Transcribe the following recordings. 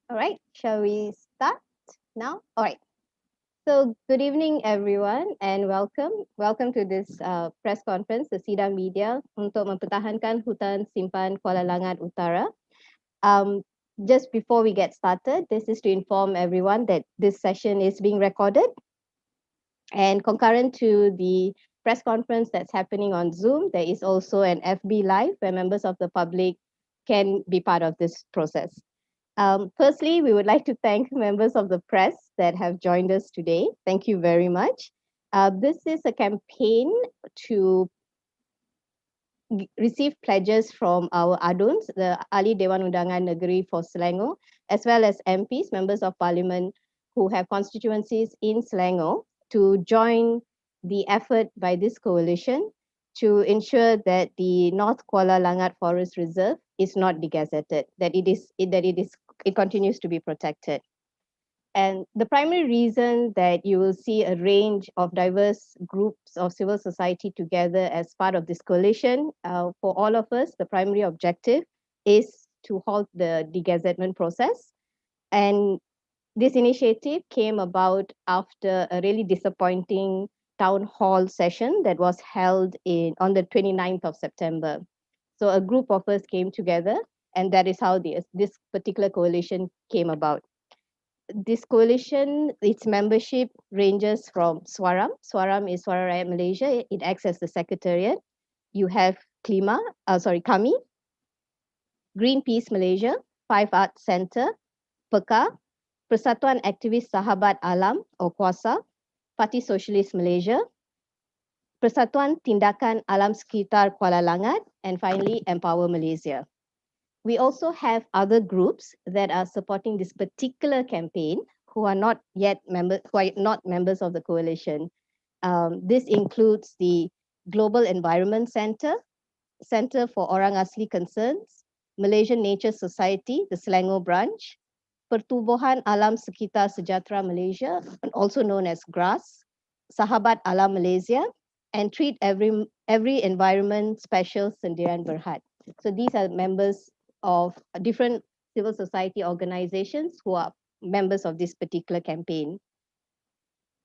All right, shall we start now? All right. So good evening, everyone, and welcome. Welcome to this press conference, the Sidang Media, untuk mempertahankan Hutan Simpan Kuala Langat Utara. Just before we get started, this is to inform everyone that this session is being recorded, and concurrent to the press conference that's happening on Zoom, there is also an FB Live where members of the public can be part of this process. Firstly, we would like to thank members of the press that have joined us today. Thank you very much. This is a campaign to receive pledges from our ADUNs, the Ahli Dewan Undangan Negeri for Selangor, as well as MPs, members of parliament who have constituencies in Selangor, to join the effort by this coalition to ensure that the North Kuala Langat Forest Reserve is not degazetted, that it continues to be protected. And the primary reason that you will see a range of diverse groups of civil society together as part of this coalition, for all of us, the primary objective is to halt the degazettement process. And this initiative came about after a really disappointing town hall session that was held on the 29th of September. So a group of us came together, and that is how this particular coalition came about. This coalition, its membership ranges from SUARAM. SUARAM is Suara Rakyat Malaysia. It acts as the secretariat. You have KAMY, Greenpeace Malaysia, Five Arts Centre, PEKA, Persatuan Aktivis Sahabat Alam or KUASA, Parti Sosialis Malaysia, Persatuan Tindakan Alam Sekitar Kuala Langat, and finally Empower Malaysia. We also have other groups that are supporting this particular campaign who are not members of the coalition. This includes the Global Environment Centre, Centre for Orang Asli Concerns, Malaysian Nature Society, the Selangor branch, Pertubuhan Alam Sekitar Sejahtera Malaysia, also known as GRAS, Sahabat Alam Malaysia, and Treat Every Environment Special Sendirian Berhad. So these are members of different civil society organizations who are members of this particular campaign.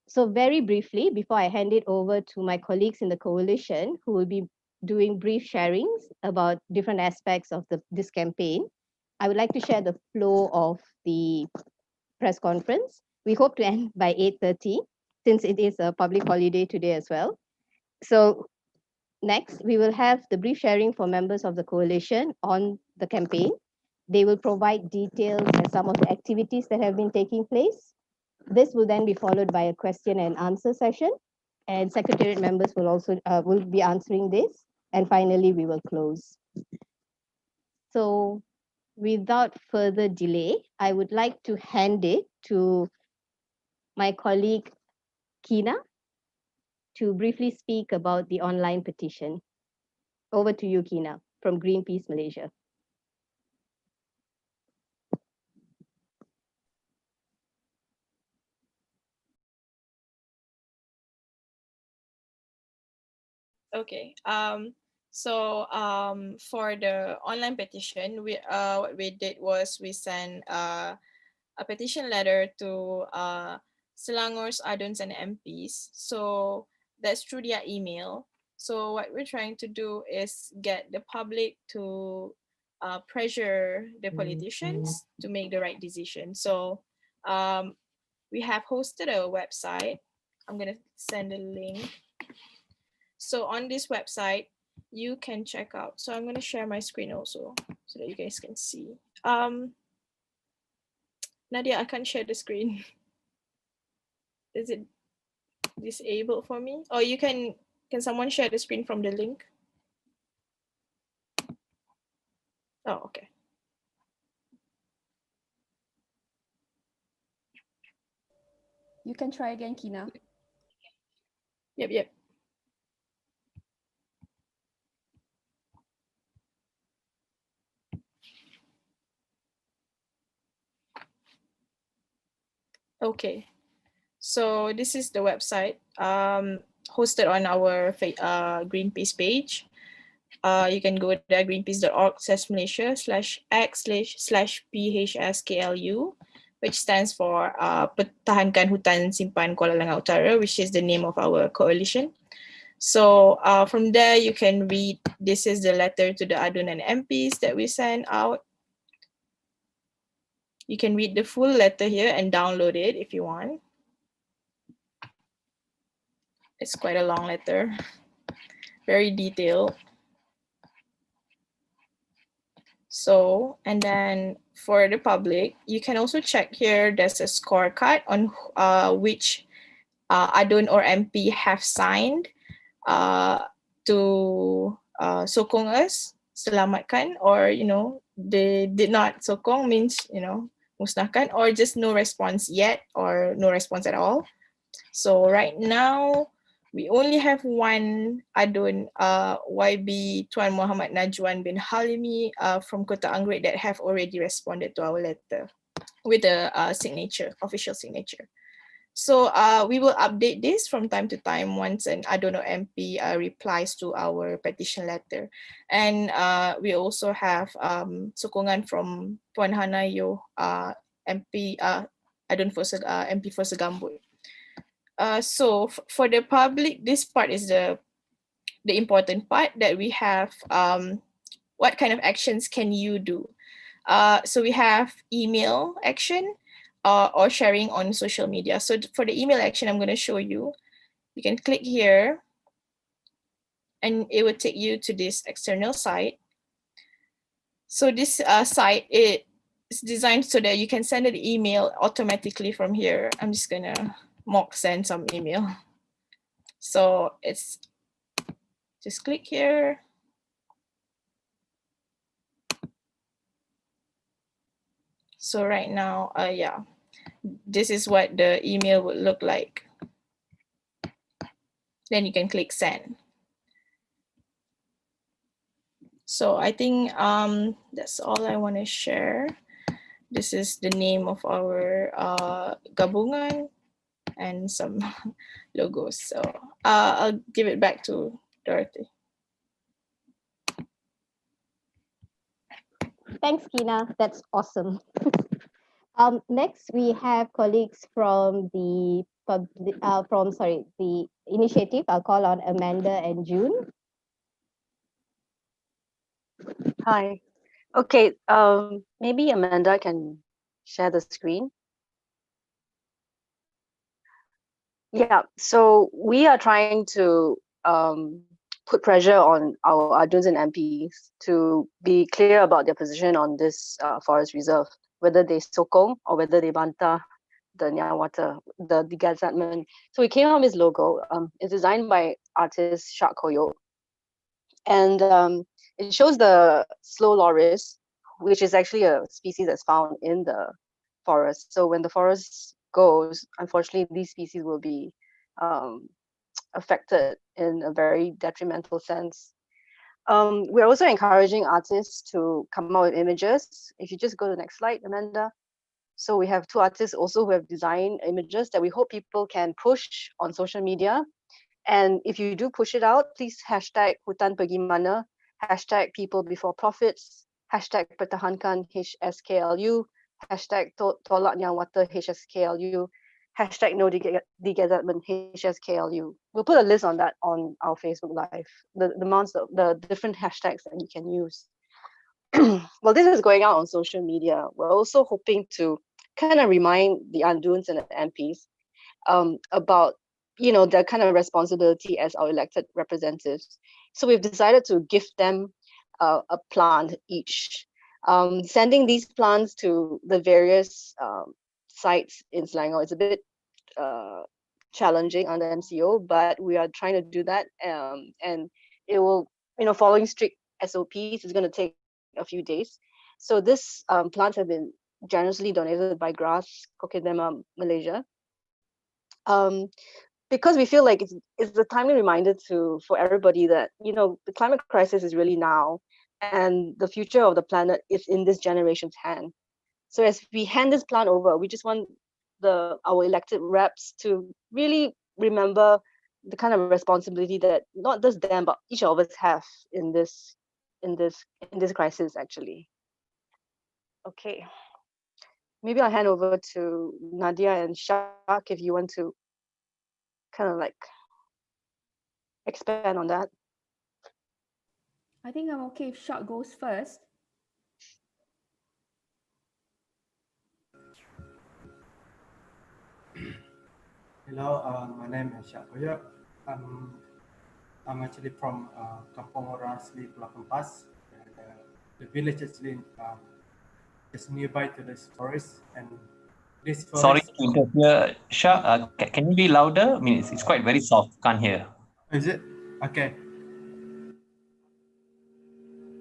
So very briefly, before I hand it over to my colleagues in the coalition who will be doing brief sharings about different aspects of this campaign, I would like to share the flow of the press conference. We hope to end by 8:30 since it is a public holiday today as well. So next, we will have the brief sharing for members of the coalition on the campaign. They will provide details and some of the activities that have been taking place. This will then be followed by a question and answer session, and secretariat members will also will be answering this. And finally, we will close. So without further delay, I would like to hand it to my colleague, Keena, to briefly speak about the online petition. Over to you, Keena, from Greenpeace Malaysia. Okay. For the online petition, what we did was we sent a petition letter to Selangor's ADUNs and MPs. So that's through their email. So what we're trying to do is get the public to pressure the politicians to make the right decision. So we have hosted a website. I'm gonna send a link. So on this website, you can check out. So I'm gonna share my screen also so that you guys can see. Nadiah, I can't share the screen. Is it disabled for me? Or can someone share the screen from the link? Oh, okay. You can try again, Keena. Yep. Okay. So this is the website hosted on our Greenpeace page. You can go to greenpeace.org/Malaysia/X/PHSKLU, which stands for Pertahankan Hutan Simpan Kuala Langat Utara, which is the name of our coalition. So from there, you can read, this is the letter to the ADUN and MPs that we sent out. You can read the full letter here and download it if you want. It's quite a long letter, very detailed. So, and then for the public, you can also check here, there's a scorecard on which ADUN or MP have signed to sokong us, selamatkan, or, they did not sokong means, musnahkan, or just no response yet, or no response at all. So right now, we only have one ADUN, YB Tuan Muhammad Najwan bin Halimi from Kota Anggrek, that have already responded to our letter with a signature, official signature. So we will update this from time to time once an ADUN or MP replies to our petition letter. And we also have sokongan from Tuan Hanayo, MP, ADUN for MP for Segambut. So for the public, this part is the important part that we have. What kind of actions can you do? So we have email action or sharing on social media. So for the email action, I'm going to show you. You can click here and it will take you to this external site. So this site, it's designed so that you can send an email automatically from here. I'm just going to mock send some email. So it's just click here. So right now, yeah, this is what the email would look like. Then you can click send. So I think that's all I want to share. This is the name of our Gabungan and some logos. So I'll give it back to Dorathy. Thanks, Kina. That's awesome. Next, we have colleagues from the initiative. I'll call on Amanda and June. Hi. Okay, maybe Amanda can share the screen. Yeah, so we are trying to put pressure on our ADUNs and MPs to be clear about their position on this forest reserve, whether they sokong or whether they bantah the Nyawata, the gazetment. So we came up with this logo. It's designed by artist Shaq Koyok. And it shows the slow loris, which is actually a species that's found in the forest. So when the forest goes, unfortunately, these species will be affected in a very detrimental sense. We're also encouraging artists to come out with images. If you just go to the next slide, Amanda. So we have two artists also who have designed images that we hope people can push on social media. And if you do push it out, please hashtag Hutan Pergi Mana, hashtag People Before Profits, hashtag Pertahankan HSKLU, hashtag Tolak Nyawata HSKLU, hashtag No Degazetment HSKLU. We'll put a list on that on our Facebook Live, the different hashtags that you can use. Well, this is going out on social media. We're also hoping to kind of remind the ADUNs and the MPs about their kind of responsibility as our elected representatives. So we've decided to gift them a plant each, sending these plants to the various sites in Selangor. It's a bit challenging under MCO, but we are trying to do that, and it will, following strict SOPs, it's going to take a few days. So this plants have been generously donated by Grass Kokidema Malaysia. Because we feel like it's a timely reminder for everybody that the climate crisis is really now, and the future of the planet is in this generation's hand. So as we hand this plant over, we just want our elected reps to really remember the kind of responsibility that not just them but each of us have in this crisis actually. Okay, maybe I'll hand over to Nadiah and Shaq if you want to kind of like expand on that. I think I'm okay if Shaq goes first. Hello, my name is Shaq Koyok. I'm actually from Kampung Orang Asli Pulau Kempas. The village actually is nearby to this forest, and this forest. Sorry to interfere, Shah. Can you be louder? I mean, it's quite very soft. Can't hear. Is it? Okay.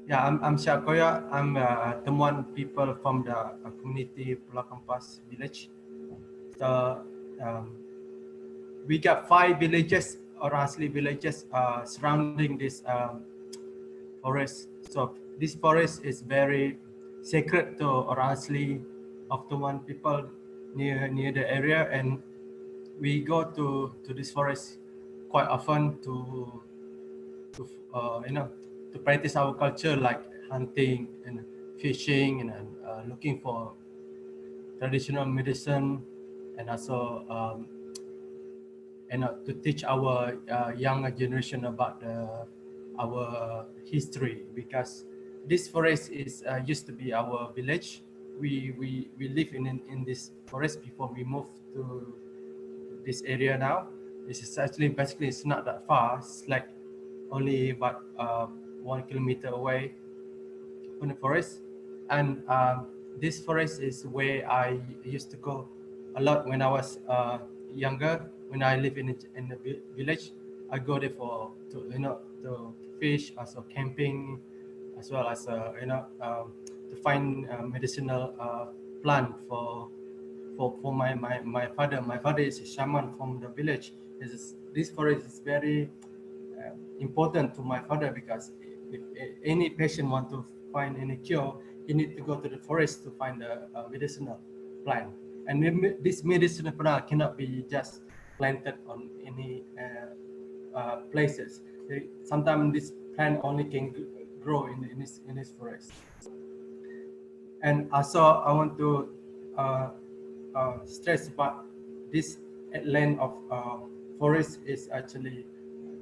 Yeah, I'm Shaq Koyok. I'm Temuan people from the community Pulau Kempas village. So we got 5 villages, Orang Asli villages, surrounding this forest. So this forest is very sacred to Orang Asli of Temuan people near the area, and we go to this forest quite often to to practice our culture like hunting and fishing and looking for traditional medicine, and also to teach our younger generation about our history, because this forest is used to be our village. We live in this forest before we moved to this area now. This is actually basically it's not that far. It's like only about 1 kilometer away from the forest, and this forest is where I used to go a lot when I was younger. When I live in the village, I go there to fish, also camping, as well as to find medicinal plant for my father. My father is a shaman from the village. This forest is very important to my father, because if any patient want to find any cure, he need to go to the forest to find a medicinal plant. And this medicinal plant cannot be just planted on any places. Sometimes this plant only can grow in this forest. And also I want to stress about this land of forest is actually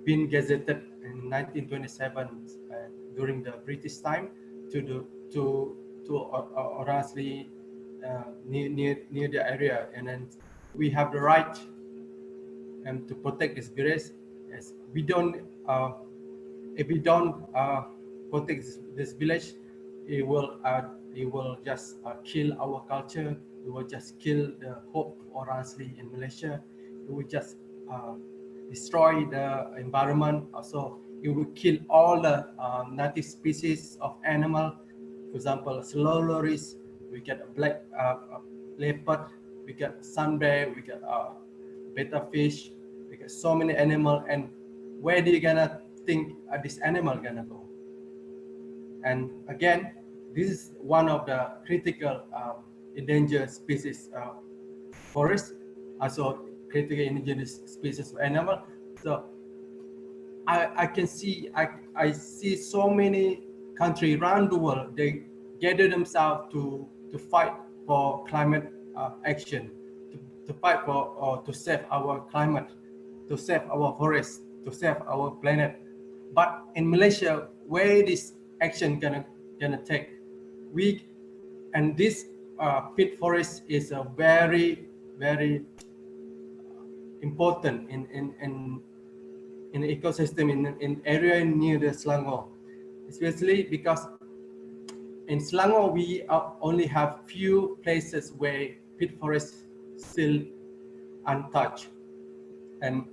been gazetted in 1927 during the British time to Orang Asli near the area, and then we have the right to protect this village. As we don't, if we don't protect this village, it will just kill our culture. It will just kill the hope of Orang Asli in Malaysia. It will just destroy the environment. Also, it will kill all the native species of animal. For example, slow loris, we get a black leopard, we get sun bear, we get betta fish, we get so many animal. And where do you gonna think this animal gonna go? And again, this is one of the critical endangered species forest, also critical endangered species of animal. So I can see, I see so many countries around the world, they gather themselves to fight for climate action, to fight for to save our climate, to save our forest, to save our planet. But in Malaysia, where this action gonna take, and this peat forest is a very important in the ecosystem in area near the Selangor, especially because in Selangor we only have few places where peat forest still untouched, and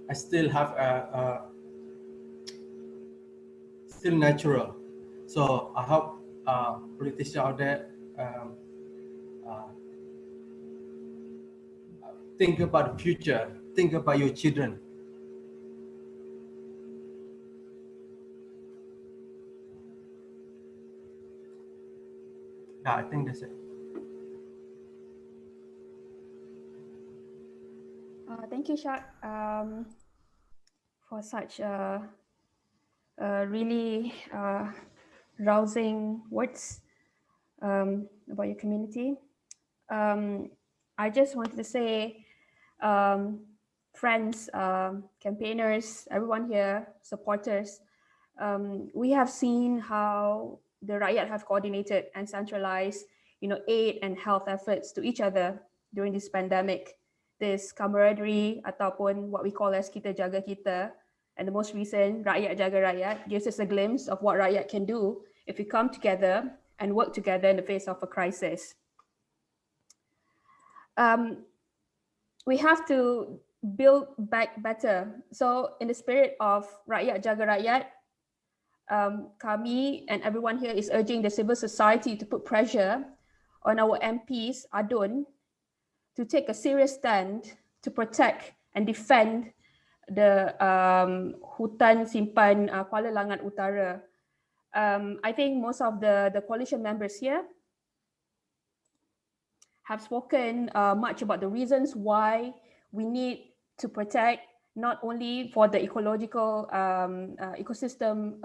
I still have still natural. So I hope politicians out there think about the future, think about your children. Yeah, I think that's it. Thank you, Shaq. for such really rousing words about your community. I just wanted to say, friends, campaigners, everyone here, supporters, we have seen how the rakyat have coordinated and centralized, aid and health efforts to each other during this pandemic. This camaraderie ataupun what we call as kita jaga kita, and the most recent rakyat jaga rakyat gives us a glimpse of what rakyat can do if we come together and work together in the face of a crisis. We have to build back better. So in the spirit of rakyat jaga rakyat, KAMY and everyone here is urging the civil society to put pressure on our MPs, ADUN, to take a serious stand to protect and defend the Hutan Simpan Kuala Langat Utara. I think most of the coalition members here have spoken much about the reasons why we need to protect not only for the ecological ecosystem,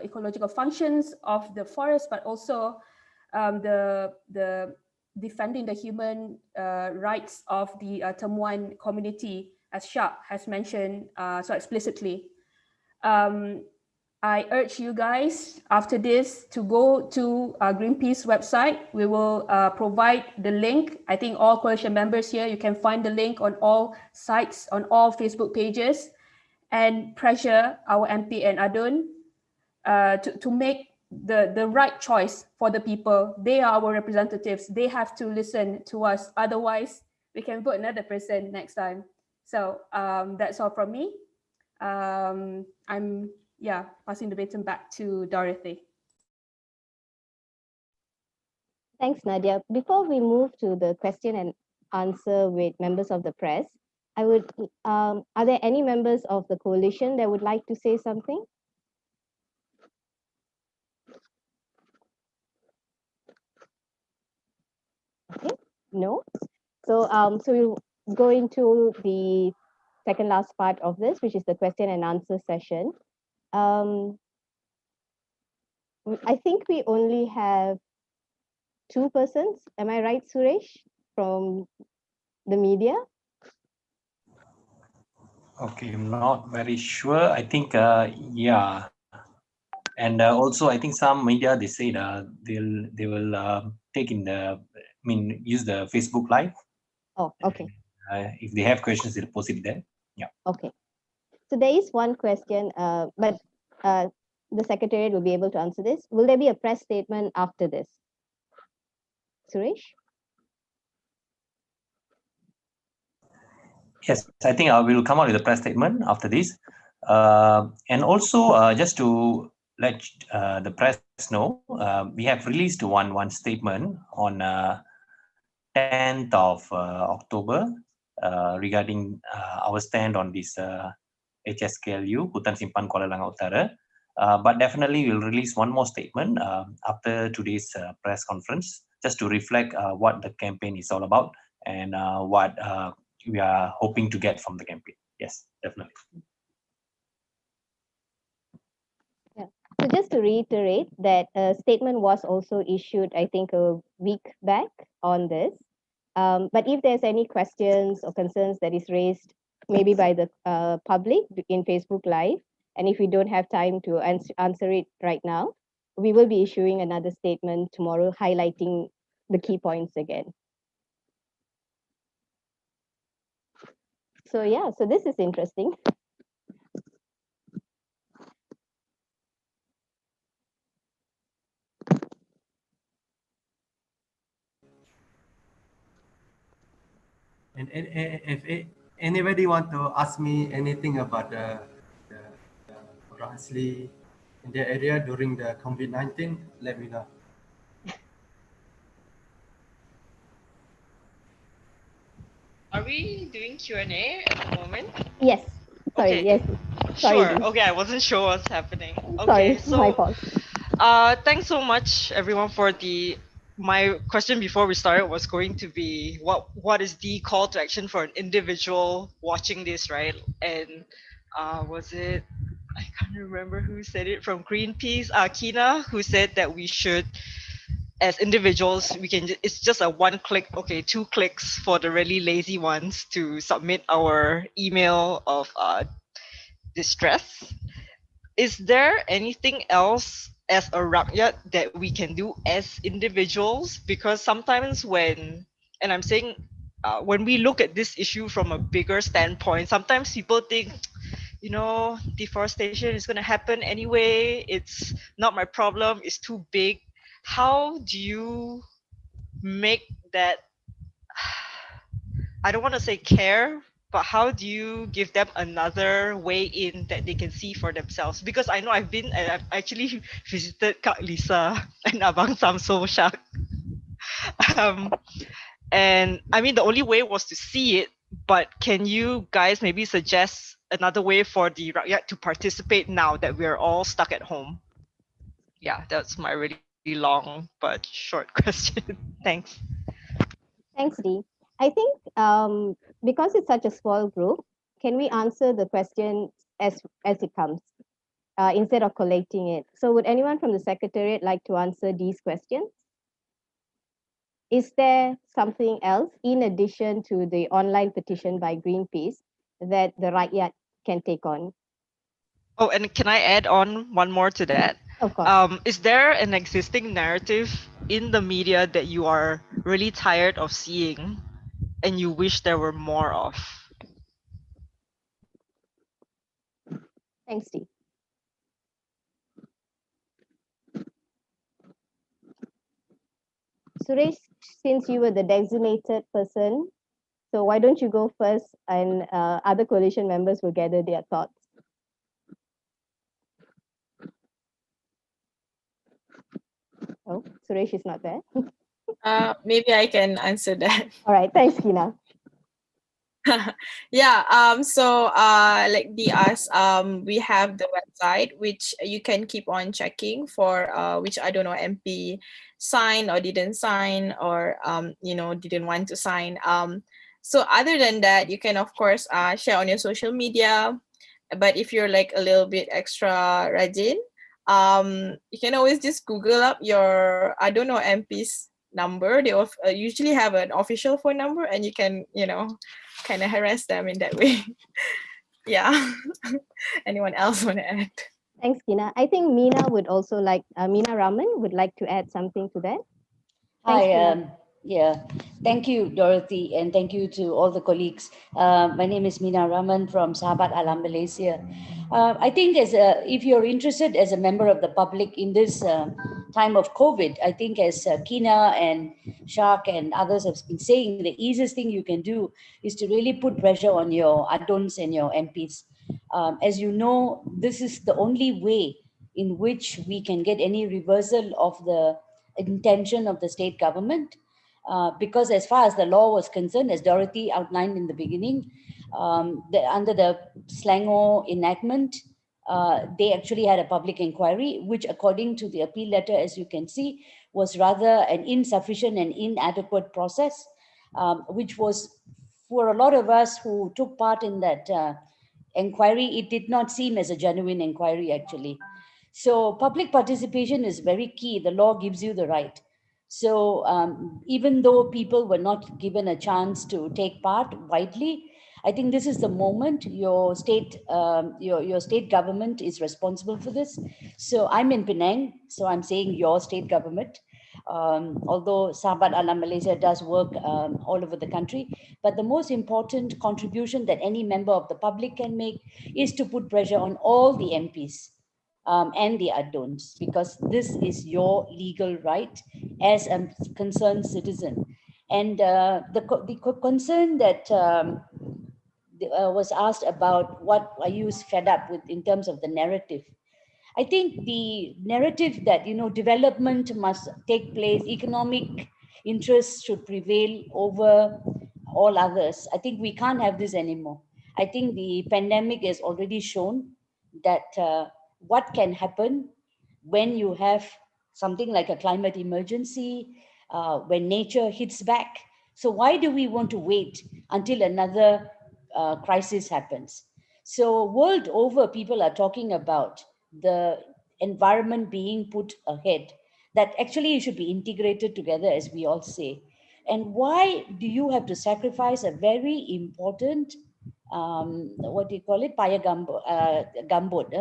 ecological functions of the forest, but also the defending the human rights of the Temuan community, as Shaq has mentioned so explicitly. I urge you guys after this to go to Greenpeace website. We will provide the link. I think all coalition members here, you can find the link on all sites, on all Facebook pages, and pressure our MP and ADUN to make the right choice for the people. They are our representatives. They have to listen to us. Otherwise, we can vote another person next time. So that's all from me. I'm passing the baton back to Dorathy. Thanks, Nadiah. Before we move to the question and answer with members of the press, I would, are there any members of the coalition that would like to say something? Okay, no. So, so we'll go into the second last part of this, which is the question and answer session. I think we only have 2 persons. Am I right, Suresh, from the media? Okay, I'm not very sure. I think, yeah. And also, I think some media, they say they will take in use the Facebook Live. Oh, okay. If they have questions, they'll post it there. Yeah. Okay. So there is one question, but the Secretariat will be able to answer this. Will there be a press statement after this? Suresh? Yes, I think I will come out with a press statement after this. And also, just to let the press know, we have released one statement on 10th of October regarding our stand on this HSKLU, Hutan Simpan Kuala Langat Utara. But definitely we'll release one more statement after today's press conference, just to reflect what the campaign is all about and what we are hoping to get from the campaign. Yes, definitely. Yeah. So just to reiterate that a statement was also issued, I think, a week back on this. But if there's any questions or concerns that is raised, maybe by the public in Facebook Live, and if we don't have time to answer it right now, we will be issuing another statement tomorrow highlighting the key points again. So yeah, so this is interesting. And if anybody want to ask me anything about the Asli in the area during the COVID-19, let me know. Are we doing Q&A at the moment? Yes. Sorry. Okay. Yes. Sorry. Sure. Okay, I wasn't sure what's happening. Sorry, Okay, so my fault. thanks so much everyone for my question before we started was going to be what is the call to action for an individual watching this, right? And was it, I can't remember who said it, from Greenpeace, Kina, who said that we should, as individuals, we can, it's just a one click, okay, 2 clicks for the really lazy ones to submit our email of distress. Is there anything else as a rakyat that we can do as individuals? Because sometimes when, and I'm saying, when we look at this issue from a bigger standpoint, sometimes people think, deforestation is going to happen anyway. It's not my problem. It's too big. How do you make that, I don't want to say care, but how do you give them another way in that they can see for themselves? Because I know I've actually visited Kak Lisa and Abang Samso Shaq. And I mean, the only way was to see it, but can you guys maybe suggest another way for the rakyat to participate now that we're all stuck at home? Yeah, that's my really long but short question. Thanks. Thanks, Dee. I think because it's such a small group, can we answer the question as it comes instead of collating it? So would anyone from the Secretariat like to answer these questions? Is there something else in addition to the online petition by Greenpeace that the rakyat can take on? Oh, and can I add on one more to that? Of course. Is there an existing narrative in the media that you are really tired of seeing and you wish there were more of? Thanks, Steve. Suresh, since you were the designated person, so why don't you go first, and other coalition members will gather their thoughts. Oh, Suresh is not there. Maybe I can answer that. All right, thanks, Kina. Yeah, so like Dee asked, we have the website which you can keep on checking for which, I don't know, MP signed or didn't sign, or didn't want to sign. So other than that, you can of course share on your social media, but if you're like a little bit extra rajin, you can always just Google up your, I don't know, MP's number. They usually have an official phone number, and you can kind of harass them in that way. Yeah. Anyone else want to add? Thanks, Kina. I think Meena would also like, Meena Raman would like to add something to that. Thanks, Hi, yeah, thank you, Dorothy, and thank you to all the colleagues. My name is Meena Raman from Sahabat, Alam, Malaysia. I think if you're interested as a member of the public in this time of COVID, I think as Kina and Shaq and others have been saying, the easiest thing you can do is to really put pressure on your adons and your MPs. As you know, this is the only way in which we can get any reversal of the intention of the state government, because as far as the law was concerned, as Dorathy outlined in the beginning, under the Selangor enactment, they actually had a public inquiry, which according to the appeal letter, as you can see, was rather an insufficient and inadequate process, which was, for a lot of us who took part in that inquiry, it did not seem as a genuine inquiry actually. So public participation is very key. The law gives you the right. So even though people were not given a chance to take part widely, I think this is the moment your state government is responsible for this. So I'm in Penang, so I'm saying your state government. Although Sahabat Alam Malaysia does work all over the country, but the most important contribution that any member of the public can make is to put pressure on all the MPs. And the adons, because this is your legal right as a concerned citizen. And the concern that was asked about what are you fed up with in terms of the narrative. I think the narrative that, development must take place, economic interests should prevail over all others. I think we can't have this anymore. I think the pandemic has already shown that what can happen when you have something like a climate emergency, when nature hits back. So why do we want to wait until another crisis happens? So world over, people are talking about the environment being put ahead, that actually it should be integrated together, as we all say. And why do you have to sacrifice a very important, what do you call it, paya gambut?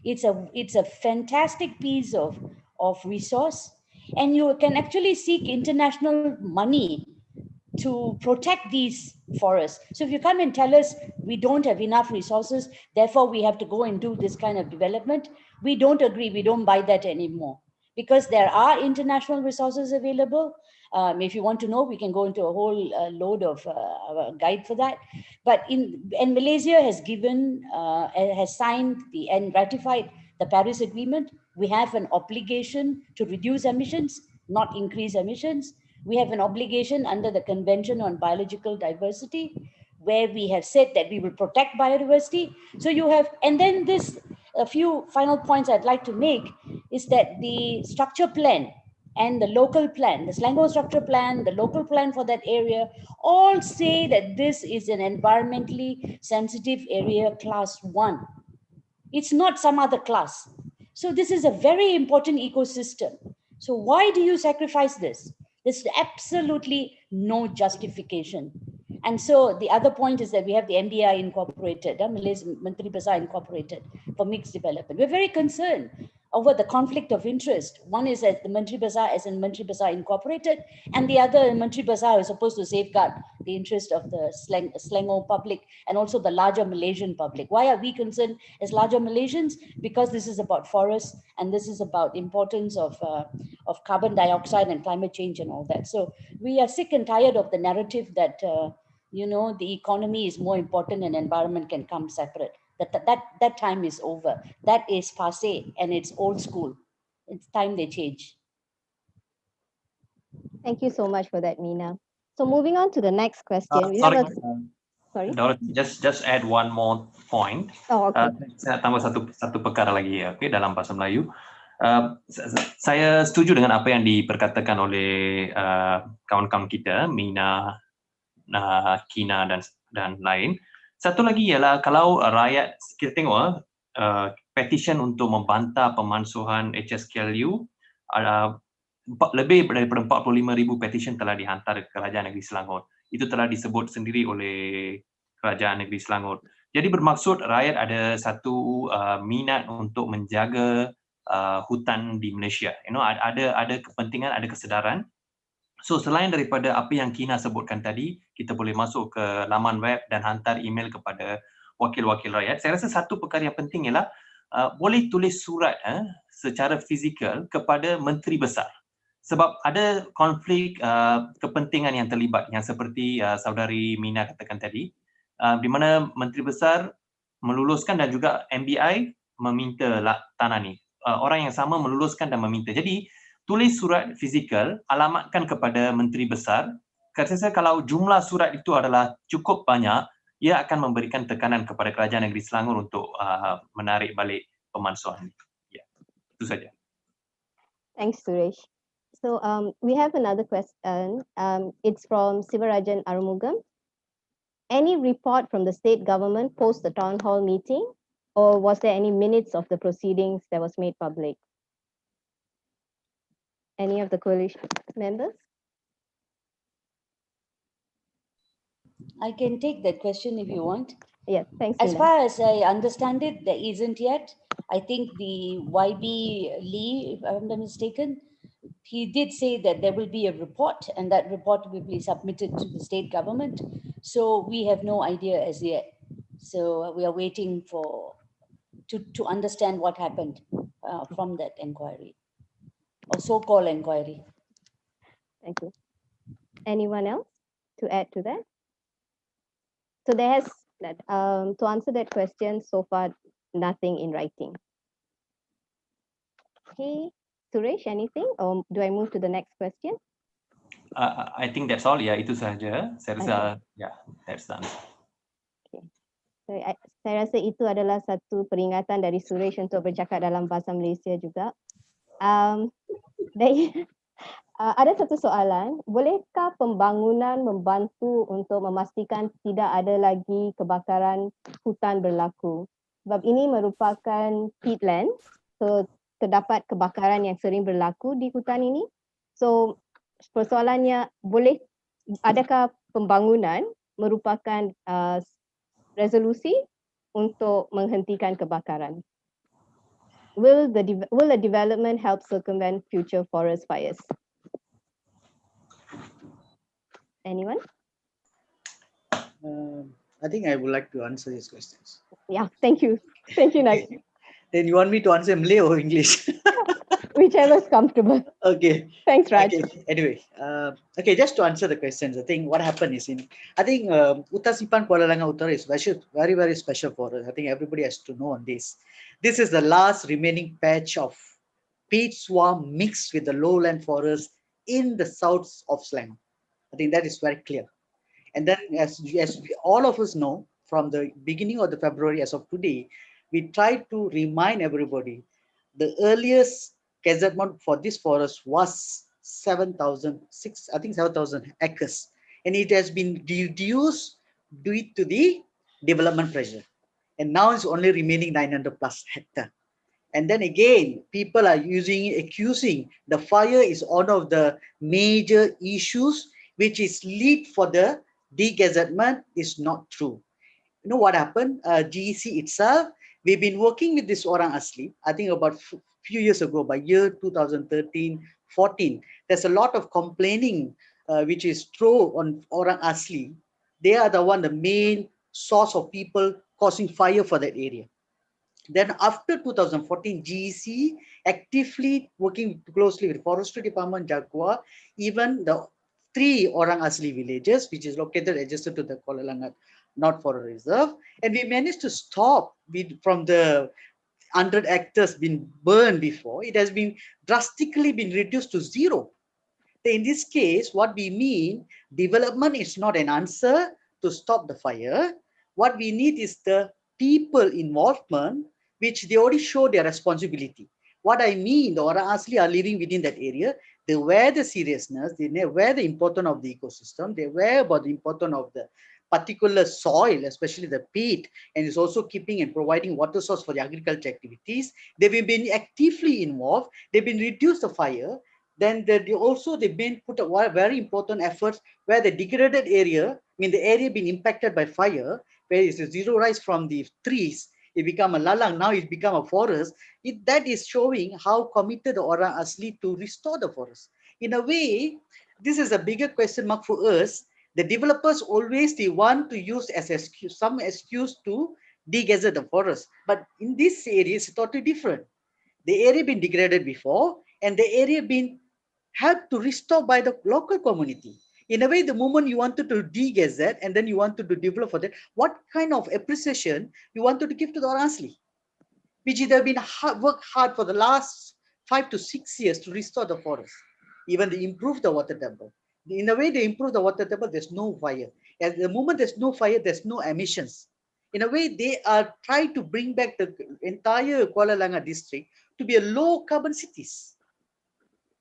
It's a fantastic piece of resource, and you can actually seek international money to protect these forests. So if you come and tell us we don't have enough resources, therefore we have to go and do this kind of development, we don't agree, we don't buy that anymore. Because there are international resources available. If you want to know, we can go into a whole load of guide for that. But and Malaysia has has signed and ratified the Paris Agreement. We have an obligation to reduce emissions, not increase emissions. We have an obligation under the Convention on Biological Diversity, where we have said that we will protect biodiversity. So you have, and then a few final points I'd like to make is that the structure plan and the local plan, the Selangor structure plan, the local plan for that area, all say that this is an environmentally sensitive area, class 1. It's not some other class. So this is a very important ecosystem. So why do you sacrifice this? There's absolutely no justification. And so the other point is that we have the MDI Incorporated, Malaysia Menteri Besar Incorporated for mixed development. We're very concerned over the conflict of interest. One is at the Menteri Besar as in Menteri Besar Incorporated, and the other Menteri Besar is supposed to safeguard the interest of the Selangor public and also the larger Malaysian public. Why are we concerned as larger Malaysians? Because this is about forests, and this is about importance of carbon dioxide and climate change and all that. So we are sick and tired of the narrative that the economy is more important and environment can come separate. That time is over. That is passé and it's old school. It's time they change. Thank you so much for that, Meena. So moving on to the next question. We Sorry, have sorry. Dorathy, just add one more point. Oh, okay. Saya tambah satu perkara lagi ya, okay, dalam bahasa Melayu. Saya setuju dengan apa yang diperkatakan oleh kawan-kawan kita, Meena, Kina dan lain. Satu lagi ialah kalau rakyat kita tengok petition untuk membantah pemansuhan HSKLU, lebih daripada 45,000 petition telah dihantar ke Kerajaan Negeri Selangor. Itu telah disebut sendiri oleh Kerajaan Negeri Selangor. Jadi bermaksud rakyat ada satu minat untuk menjaga hutan di Malaysia. Ada kepentingan, ada kesedaran. So selain daripada apa yang Kina sebutkan tadi, kita boleh masuk ke laman web dan hantar email kepada wakil-wakil rakyat. Saya rasa satu perkara yang penting ialah boleh tulis surat secara fizikal kepada Menteri Besar. Sebab ada konflik kepentingan yang terlibat, yang seperti saudari Meena katakan tadi, di mana Menteri Besar meluluskan dan juga MBI meminta tanah ni. Orang yang sama meluluskan dan meminta. Jadi tulis surat fizikal, alamatkan kepada Menteri Besar. Kata saya kalau jumlah surat itu adalah cukup banyak, ia akan memberikan tekanan kepada Kerajaan Negeri Selangor untuk menarik balik pemansuhan. Ya, itu saja. Thanks, Suresh. So we have another question. It's from Sivarajan Arumugam. Any report from the state government post the town hall meeting, or was there any minutes of the proceedings that was made public? Any of the coalition members? I can take that question if you want. Yes, thanks. As Meena. far as I understand it, there isn't yet. I think the YB Lee, if I'm not mistaken, he did say that there will be a report and that report will be submitted to the state government. So we have no idea as yet. So we are waiting to understand what happened from that inquiry or so-called inquiry. Thank you. Anyone else to add to that? So there has, to answer that question, so far, nothing in writing. Okay, Suresh, anything? Or do I move to the next question? I think that's all. Ya, itu saja. Saya rasa, ya, that's done. Okay. So, saya rasa itu adalah satu peringatan dari Suresh untuk bercakap dalam bahasa Malaysia juga. Ada satu soalan, bolehkah pembangunan membantu untuk memastikan tidak ada lagi kebakaran hutan berlaku? Sebab ini merupakan peatlands, so terdapat kebakaran yang sering berlaku di hutan ini. So persoalannya, adakah pembangunan merupakan resolusi untuk menghentikan kebakaran? Will the development help circumvent future forest fires? Anyone? I think I would like to answer these questions. Yeah, thank you. Thank you, Nag. Then you want me to answer Malay or English? Whichever is comfortable. Okay. Thanks, Raj. Okay. Anyway, okay, just to answer the questions, I think what happened is I think Hutan Simpan Kuala Langat Utara is very, very special for us. I think everybody has to know on this. This is the last remaining patch of peat swamp mixed with the lowland forest in the south of Selangor. I think that is very clear. And then as all of us know, from the beginning of the February as of today, we tried to remind everybody the earliest gazettement for this forest was 7,000 acres. And it has been reduced due to the development pressure. And now it's only remaining 900 plus hectare. And then again, people are accusing the fire is one of the major issues which is lead for the de-gazettement is not true. You know what happened? GEC itself, we've been working with this Orang Asli, I think about few years ago, by year 2013, 14. There's a lot of complaining which is thrown on Orang Asli. They are the main source of people causing fire for that area. Then after 2014, GEC actively working closely with Forestry Department, Jaguar, even the 3 Orang Asli villages, which is located adjacent to the Kuala Langat Not for a Reserve. And we managed to stop from the 100 hectares been burned before, it has been drastically been reduced to 0. In this case, what we mean, development is not an answer to stop the fire. What we need is the people involvement, which they already show their responsibility. What I mean, the Orang Asli are living within that area. They aware the seriousness, they aware the importance of the ecosystem, they aware about the importance of the particular soil, especially the peat, and is also keeping and providing water source for the agriculture activities. They've been actively involved, they've been reduced the fire. Then they've been put a very important efforts where the degraded area, the area being impacted by fire, where it's a zero rise from the trees, it become a lalang, now it become a forest. That is showing how committed the Orang Asli to restore the forest. In a way, this is a bigger question mark for us. The developers always they want to use as some excuse to de-gazette the forest. But in this area, it's totally different. The area been degraded before, and the area been helped to restore by the local community. In a way, the moment you wanted to de-gazette and then you wanted to develop for that, what kind of appreciation you wanted to give to the Orang Asli? Which they have been worked hard for the last 5 to 6 years to restore the forest. Even they improve the water table. In a way, they improve the water table, there's no fire. At the moment there's no fire, there's no emissions. In a way, they are trying to bring back the entire Kuala Langat district to be a low carbon cities.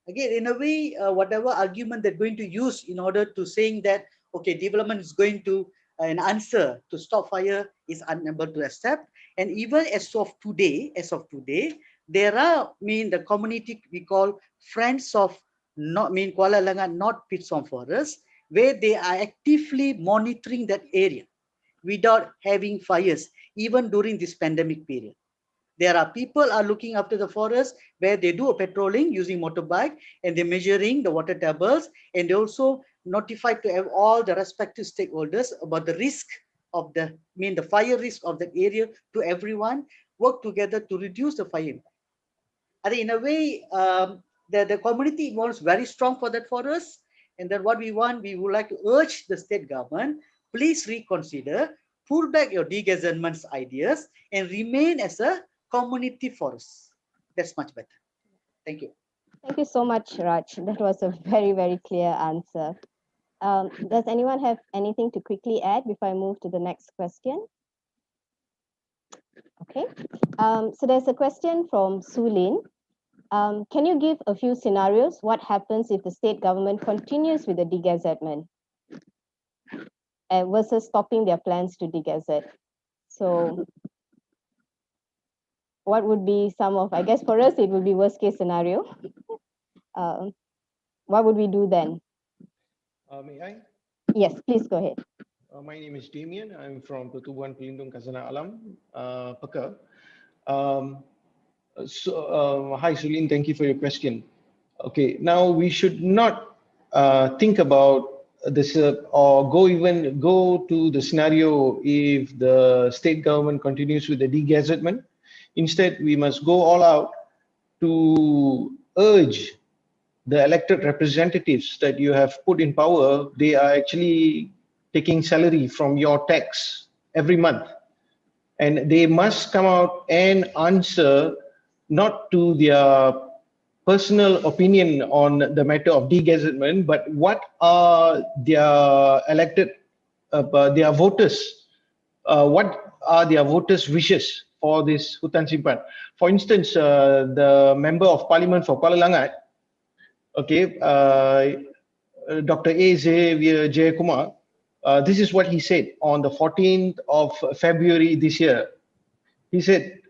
Again, in a way, whatever argument they're going to use in order to saying that, okay, development is going to, an answer to stop fire is unable to accept. And even as of today, there are, the community we call Friends of Kuala Langat Not Peat Swamp Forest, where they are actively monitoring that area without having fires, even during this pandemic period. There are people are looking after the forest where they do a patrolling using motorbike and they're measuring the water tables, and they also notify to have all the respective stakeholders about the risk of the fire risk of that area to everyone, work together to reduce the fire. I think in a way, the community involves very strong for that forest. And then what we want, we would like to urge the state government, please reconsider, pull back your de-gazettement's ideas and remain as a community forest. That's much better. Thank you. Thank you so much, Raj. That was a very, very clear answer. Does anyone have anything to quickly add before I move to the next question? Okay. So there's a question from Sulin. Can you give a few scenarios? What happens if the state government continues with the degazettement versus stopping their plans to degazette? So what would be some of, I guess for us, it would be worst case scenario. What would we do then? May I? Yes, please go ahead. My name is Damien. I'm from Temuan Pelindung Khazanah Alam, Peka. Hi, Sulin. Thank you for your question. Okay, now we should not think about this or go to the scenario if the state government continues with the degazettement. Instead, we must go all out to urge the elected representatives that you have put in power. They are actually taking salary from your tax every month, and they must come out and answer not to their personal opinion on the matter of degazettement, but what are their elected, their voters, what are their voters' wishes for this Hutan Simpan. For instance, the member of parliament for Kuala Langat, okay, Dr. A. Xavier Jayakumar, this is what he said on the 14th of February this year. He said,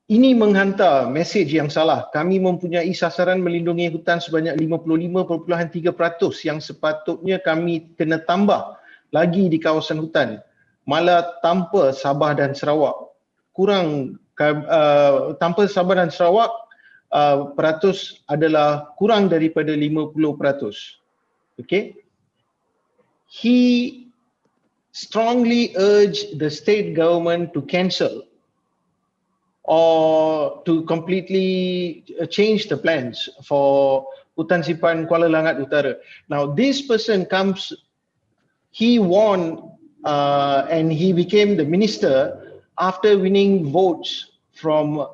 ini menghantar mesej yang salah. Kami mempunyai sasaran melindungi hutan sebanyak 55.3% yang sepatutnya kami kena tambah lagi di kawasan hutan. Malah tanpa Sabah dan Sarawak. Tanpa Sabah dan Sarawak, peratus adalah kurang daripada 50%. Okay? He strongly urged the state government to cancel or to completely change the plans for Hutan Simpan Kuala Langat Utara. Now this person comes, he won and he became the minister after winning votes from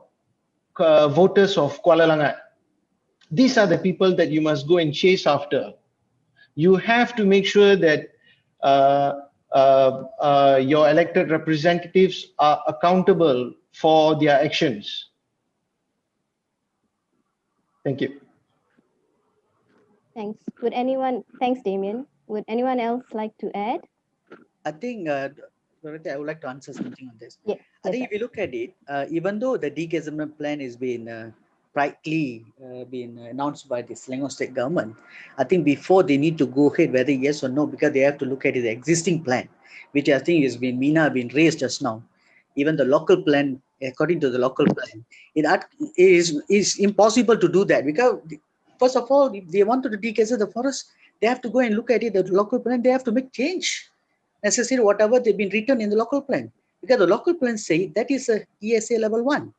voters of Kuala Langat. These are the people that you must go and chase after. You have to make sure that your elected representatives are accountable for their actions. Thank you. Thanks. Thanks, Damien. Would anyone else like to add? I think, Dorathy, I would like to answer something on this. Yeah, I think if you look at it, even though the degazettement plan has been rightly been announced by the Selangor state government, I think before they need to go ahead, whether yes or no, because they have to look at the existing plan, which I think has been, Meena been raised just now. Even the local plan, according to the local plan, it is impossible to do that, because first of all, if they want to decazette the forest, they have to go and look at it, the local plan, they have to make change. Necessary whatever they've been written in the local plan, because the local plan say that is a ESA level 1,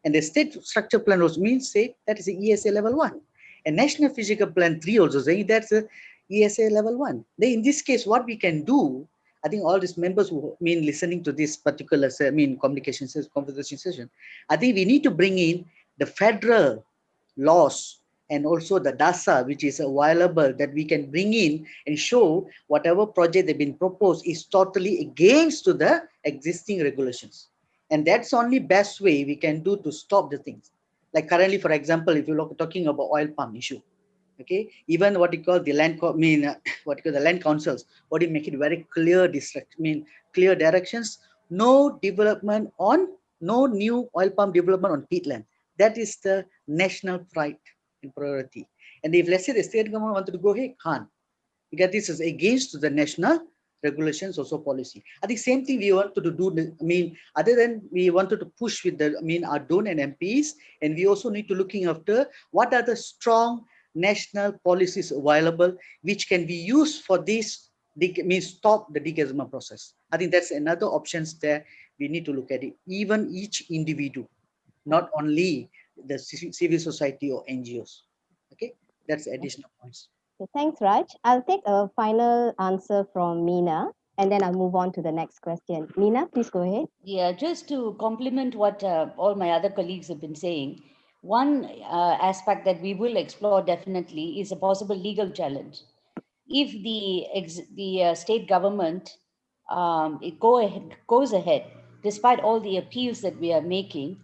and the state structure plan also means say that is a ESA level 1, and national physical plan 3 also saying that's a ESA level 1. Then in this case, what we can do, I think all these members who mean listening to this particular conversation session, I think we need to bring in the federal laws and also the DASA, which is available, that we can bring in and show whatever project they've been proposed is totally against to the existing regulations. And that's only best way we can do to stop the things. Like currently, for example, if you're talking about oil palm issue, okay, even what you call the land, the land councils, what do you make it very clear, clear directions, no development on, no new oil palm development on peatland. That is the national pride and priority. And if let's say the state government wanted to go, hey, can't, because this is against the national regulations, also policy. I think same thing we wanted to do, other than we wanted to push with the, our DON and MPs, and we also need to looking after what are the strong national policies available, which can be used for this, stop the degazettement process. I think that's another options there. We need to look at it, even each individual, not only the civil society or NGOs. Okay, that's additional points. Okay, thanks, Raj. I'll take a final answer from Meena, and then I'll move on to the next question. Meena, please go ahead. Yeah, just to complement what all my other colleagues have been saying, one aspect that we will explore definitely is a possible legal challenge. If the state government goes ahead despite all the appeals that we are making.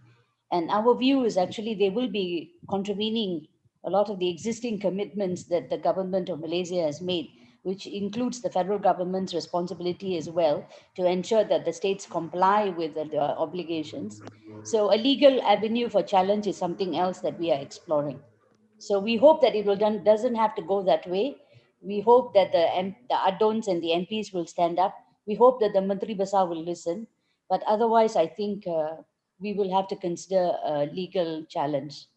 And our view is actually they will be contravening a lot of the existing commitments that the government of Malaysia has made, which includes the federal government's responsibility as well to ensure that the states comply with the obligations. So a legal avenue for challenge is something else that we are exploring. So we hope that it will doesn't have to go that way. We hope that the Adons and the MPs will stand up. We hope that the Menteri Besar will listen. But otherwise, I think we will have to consider a legal challenge.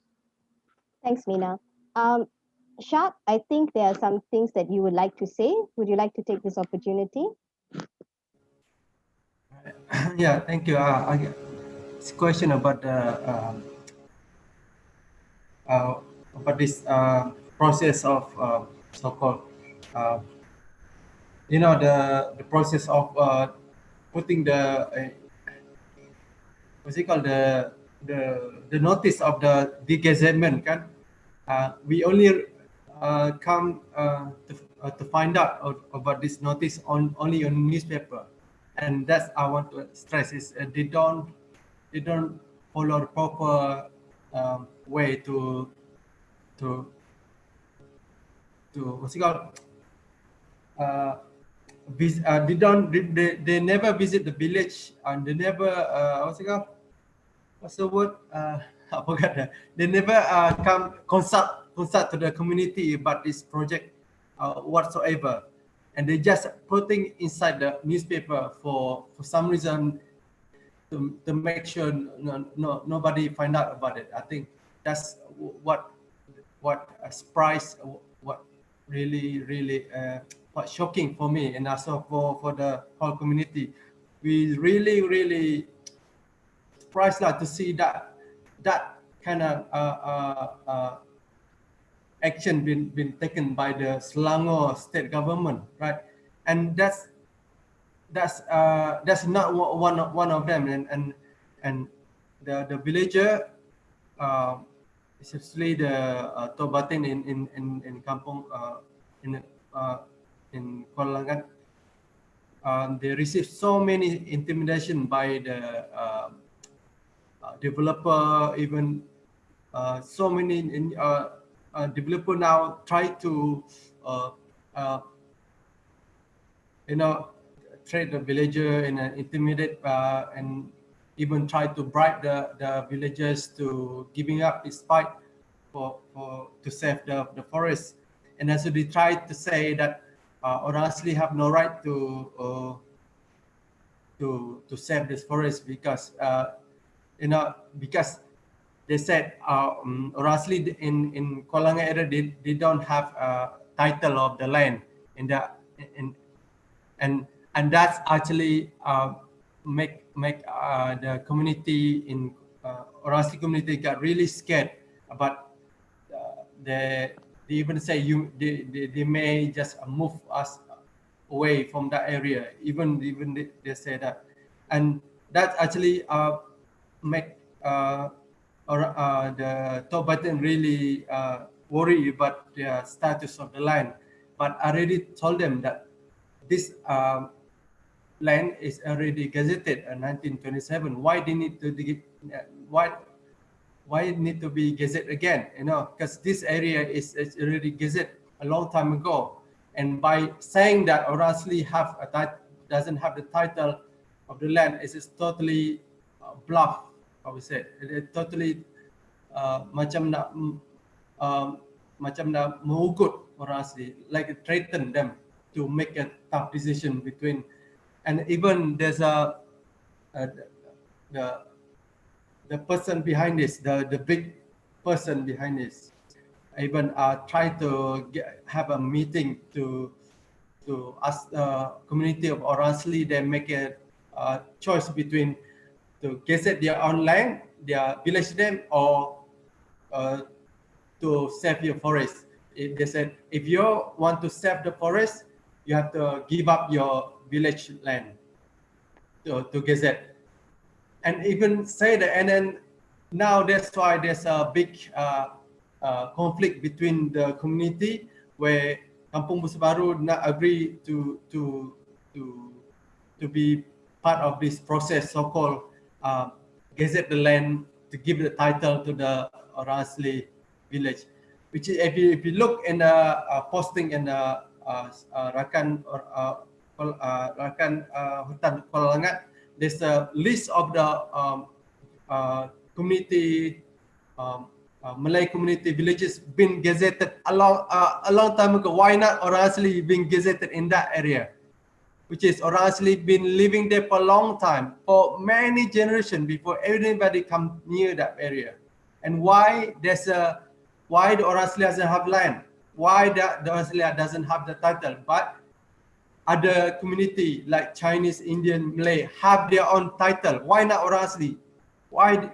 Thanks, Meena. Shaq, I think there are some things that you would like to say. Would you like to take this opportunity? Yeah, thank you. It's a question about this process of so-called, the process of putting the what's it called, the notice of the degazetment, kan? We only come to find out about this notice only on newspaper, and that's I want to stress is they don't follow the proper way to what's it called, they never visit the village, and they never what's it called, what's the word, I forgot that. They never come consult to the community about this project whatsoever, and they just putting inside the newspaper for some reason to make sure nobody find out about it. I think that's what surprised, what really quite shocking for me, and also for the whole community. We really surprised to see that kind of action been taken by the Selangor state government, right? And that's not one of them, and the villager, especially the Tobatin in Kampung in Kuala Langat, they received so many intimidation by the developer, even so many developer now try to trade the villager and intimidate and even try to bribe the villagers to giving up despite to save the forest. And also they tried to say that orang asli have no right to save this forest because because they said orang asli in Kuala Langat area they don't have a title of the land and that's actually make the community in orang asli community got really scared about they even say they may just move us away from that area, even they say that, and that actually make the Tibetan really worry about the status of the land. But I already told them that this land is already gazetted in 1927. Why they need to why it need to be gazetted again? Because this area is already gazetted a long time ago. And by saying that orang asli doesn't have the title of the land, is totally bluff. I would say it totally macam nak mengugut orang asli, like threaten them to make a tough decision between. And even there's the person behind this, the big person behind this, even try to have a meeting to ask the community of orang asli. They make a choice between to gazette their own land, their village name, or to save your forest. They said if you want to save the forest, you have to give up your village land to gazette. And even say that, and then now that's why there's a big conflict between the community, where Kampung Besar Baru not agree to be part of this process, so-called gazette the land to give the title to the orang asli village. Which is, if you look in the posting in the Rakan Hutan Kuala Langat, there's a list of the community, Malay community villages been gazetted a long time ago. Why not orang asli being gazetted in that area? Which is orang asli been living there for a long time, for many generations before anybody come near that area. And why why the orang asli doesn't have land? Why the orang asli doesn't have the title? But other community like Chinese, Indian, Malay have their own title. Why not orang asli? Why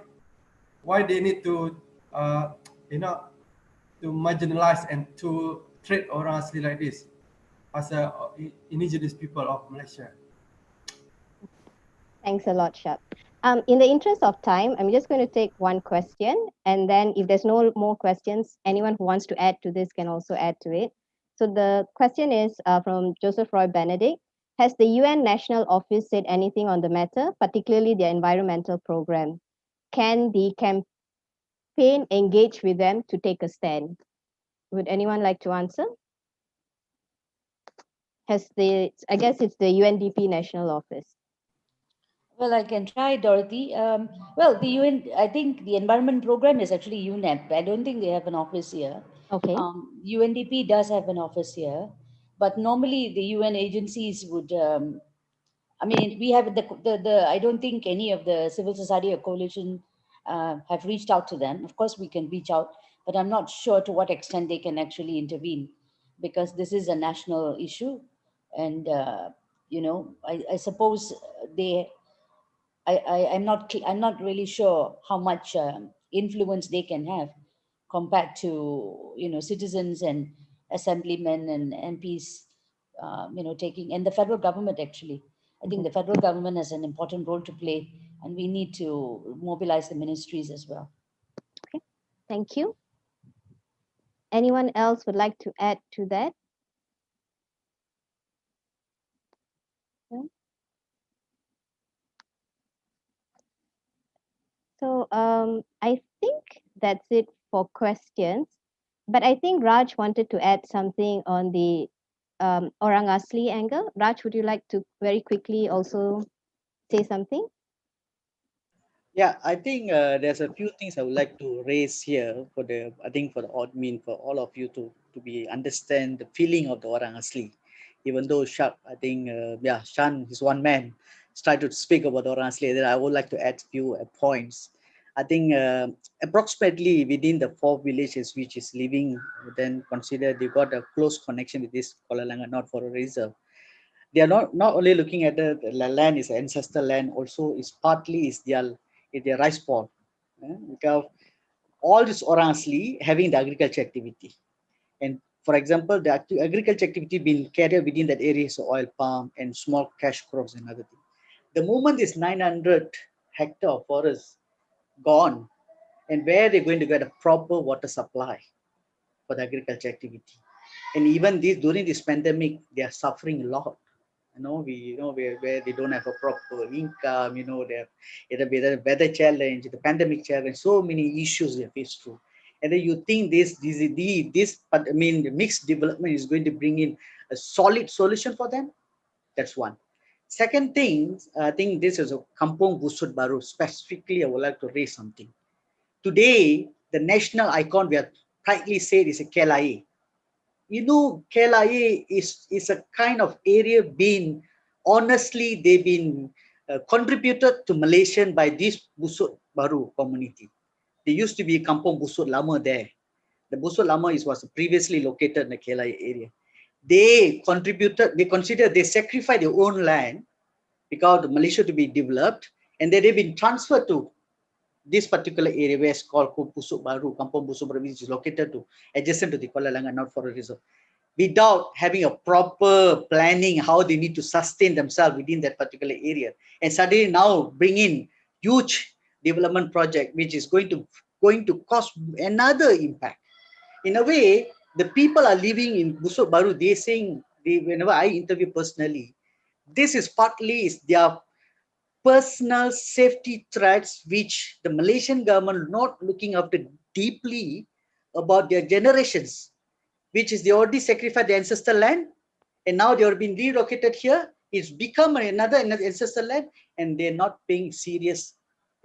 they need to to marginalize and to treat orang asli like this as indigenous people of Malaysia? Thanks a lot, Shaq. In the interest of time, I'm just going to take one question, and then if there's no more questions, anyone who wants to add to this can also add to it. So the question is from Joseph Roy Benedict. Has the UN National Office said anything on the matter, particularly their environmental program? Can the campaign engage with them to take a stand? Would anyone like to answer? I guess it's the UNDP National Office. Well, I can try, Dorothy. Well, the UN, I think the environment program is actually UNEP. I don't think they have an office here. Okay. UNDP does have an office here, but normally the UN agencies would, I mean, we have I don't think any of the civil society or coalition have reached out to them. Of course, we can reach out, but I'm not sure to what extent they can actually intervene, because this is a national issue. And, I suppose I'm not really sure how much influence they can have compared to citizens and assemblymen and MPs, taking, and the federal government actually. I think the federal government has an important role to play, and we need to mobilize the ministries as well. Okay, thank you. Anyone else would like to add to that? No? So I think that's it for questions. But I think Raj wanted to add something on the Orang Asli angle. Raj, would you like to very quickly also say something? Yeah, I think there's a few things I would like to raise here for the admin, for all of you to understand the feeling of the Orang Asli. Even though Shaq, I think, Shan is one man, try to speak about Orang Asli, then I would like to add a few points. I think approximately within the 4 villages which is living, then consider they got a close connection with this Kuala Langat, not for a reserve. They are not only looking at the land is ancestral land, also is partly is their rice pot. Because all this Orang Asli having the agriculture activity. And for example, the agriculture activity being carried out within that area is oil palm and small cash crops and other things. The moment this 900 hectare forest gone, and where they're going to get a proper water supply for the agriculture activity. And even this during this pandemic, they are suffering a lot. Where they don't have a proper income, it'll be the weather challenge, the pandemic challenge, so many issues they face through. And then you think the mixed development is going to bring in a solid solution for them? That's one. Second thing, I think this is a Kampung Busut Baru. Specifically, I would like to raise something. Today, the national icon we have rightly said is a KLIA. KLIA is a kind of area being, honestly, they've been contributed to Malaysian by this Busut Baru community. There used to be Kampung Busut Lama there. The Busut Lama was previously located in the KLIA area. They sacrificed their own land because Malaysia to be developed, and then they've been transferred to this particular area where it's called Busut Baru, Kampung Busut Baru, which is located adjacent to the Kuala Langat, not for a reserve, without having a proper planning how they need to sustain themselves within that particular area. And suddenly now bring in huge development project, which is going to cause another impact. In a way, the people are living in Busut Baru, whenever I interview personally, this is partly is their personal safety threats which the Malaysian government not looking after deeply about their generations, which is they already sacrificed the ancestral land and now they are being relocated here. It's become another ancestral land and they're not paying serious